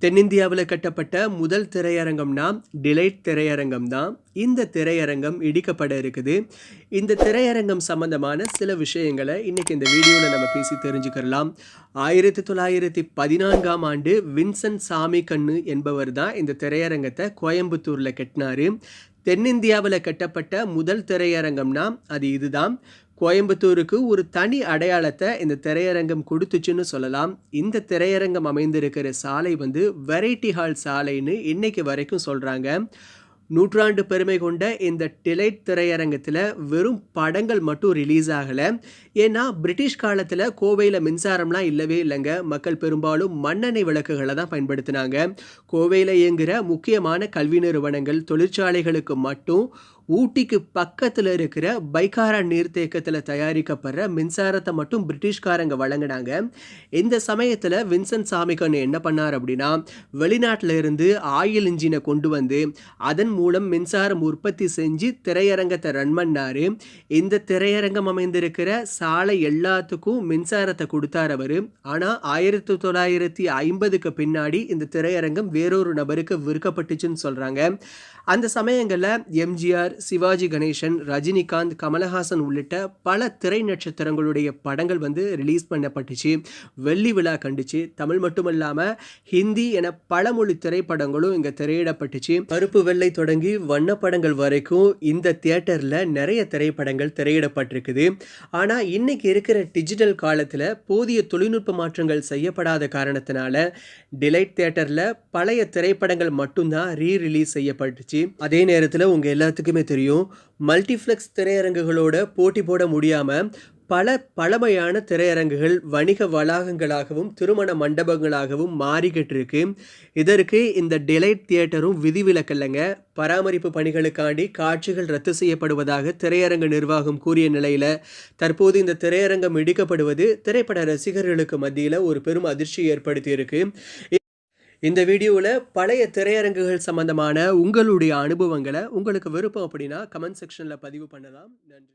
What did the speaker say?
தென்னிந்தியாவுல கட்டப்பட்ட முதல் திரையரங்கம்னா, டிலைட் திரையரங்கம் தான். இந்த திரையரங்கம் இடிக்கப்பட இருக்குது. இந்த திரையரங்கம் சம்மந்தமான சில விஷயங்கள இன்னைக்கு இந்த வீடியோல நம்ம பேசி தெரிஞ்சுக்கிறலாம். 1914ஆம் ஆண்டு வின்சென்ட் சாமிக்கண்ணு என்பவர் தான் இந்த திரையரங்கத்த கோயம்புத்தூர்ல கட்டுனாரு. தென்னிந்தியாவுல கட்டப்பட்ட முதல் திரையரங்கம்னா, அது இதுதான். கோயம்புத்தூருக்கு ஒரு தனி அடையாளத்த இந்த திரையரங்கம் குடுத்துச்சுன்னு சொல்லலாம். இந்த திரையரங்கம் அமைந்திருக்கிற சாலை வந்து வெரைட்டி ஹால் சாலைன்னு இன்னைக்கு வரைக்கும் சொல்றாங்க. நூற்றாண்டு பெருமை கொண்ட இந்த டிலைட் திரையரங்கத்துல வெறும் படங்கள் மட்டும் ரிலீஸ் ஆகல. ஏன்னா பிரிட்டிஷ் காலத்துல கோவையில மின்சாரம்லாம் இல்லவே இல்லைங்க. மக்கள் பெரும்பாலும் மண்ணெண்ணெய் விளக்குகளை தான் பயன்படுத்தினாங்க. கோவையில இயங்குகிற முக்கியமான கல்வி நிறுவனங்கள், தொழிற்சாலைகளுக்கு மட்டும் ஊட்டிக்கு பக்கத்துல இருக்கிற பைக்காரா நீர்த்தேக்கத்துல தயாரிக்கப்படுற மின்சாரத்தை மட்டும் பிரிட்டிஷ்காரங்க வழங்கினாங்க. இந்த சமயத்துல வின்சென்ட் சாமிக்கண்ணு என்ன பண்ணார் அப்படின்னா, வெளிநாட்டுல இருந்து ஆயில் இன்ஜினை கொண்டு வந்து அதன் மூலம் மின்சாரம் உற்பத்தி செஞ்சு திரையரங்கத்தை ரன் பண்ணாரு. இந்த திரையரங்கம் அமைந்திருக்கிற சாலை எல்லாத்துக்கும் மின்சாரத்தை கொடுத்தார் அவரு. ஆனா 1950க்கு பின்னாடி இந்த திரையரங்கம் வேறொரு நபருக்கு விற்கப்பட்டுச்சுன்னு சொல்றாங்க. அந்த சமயங்கள்ல எம்ஜிஆர், சிவாஜி கணேசன், ரஜினிகாந்த், கமலஹாசன் உள்ளிட்ட பல திரை நட்சத்திரங்களுடைய படங்கள் வந்து ரிலீஸ் பண்ணப்பட்டுச்சு. வெள்ளி விழா கண்டுச்சு. தமிழ் மட்டுமல்லாம ஹிந்தி என பல மொழி திரைப்படங்களும் இங்க திரையிடப்பட்டுச்சு. கருப்பு வெள்ளை தொடங்கி வண்ணப்படங்கள் வரைக்கும் இந்த தியேட்டர்ல நிறைய திரைப்படங்கள் திரையிடப்பட்டிருக்குது. ஆனா இன்னைக்கு இருக்கிற டிஜிட்டல் காலத்துல போதிய தொழில்நுட்ப மாற்றங்கள் செய்யப்படாத காரணத்தினால டிலைட் தியேட்டர்ல பழைய திரைப்படங்கள் மட்டும்தான் ரீ-ரிலீஸ் செய்யப்பட்டுச்சு. அதே நேரத்துல உங்க எல்லாத்துக்குமே தெரியும், மல்டிப்ளெக்ஸ் திரையரங்குகளோட போட்டி போட முடியாம பல பழமையான திரையரங்குகள் வணிக வளாகங்களாகவும் திருமண மண்டபங்களாகவும் மாறிக்கிட்டு இருக்கு. இதற்கு இந்த டிலைட் தியேட்டரும் விதிவிலக்கல்லங்க. பராமரிப்பு பணிகளுக்காண்டி காட்சிகள் ரத்து செய்யப்படுவதாக திரையரங்க நிர்வாகம் கூறிய நிலையில தற்போது இந்த திரையரங்கம் இடிக்கப்படுவது திரைப்பட ரசிகர்களுக்கு மத்தியில ஒரு பெரும் அதிர்ச்சி ஏற்படுத்தி இருக்கு. இந்த வீடியோவில் பழைய திரையரங்குகள் சம்பந்தமான உங்களுடைய அனுபவங்களை உங்களுக்கு விருப்பம் அப்படின்னா கமெண்ட் செக்ஷனில் பதிவு பண்ணலாம். நன்றி.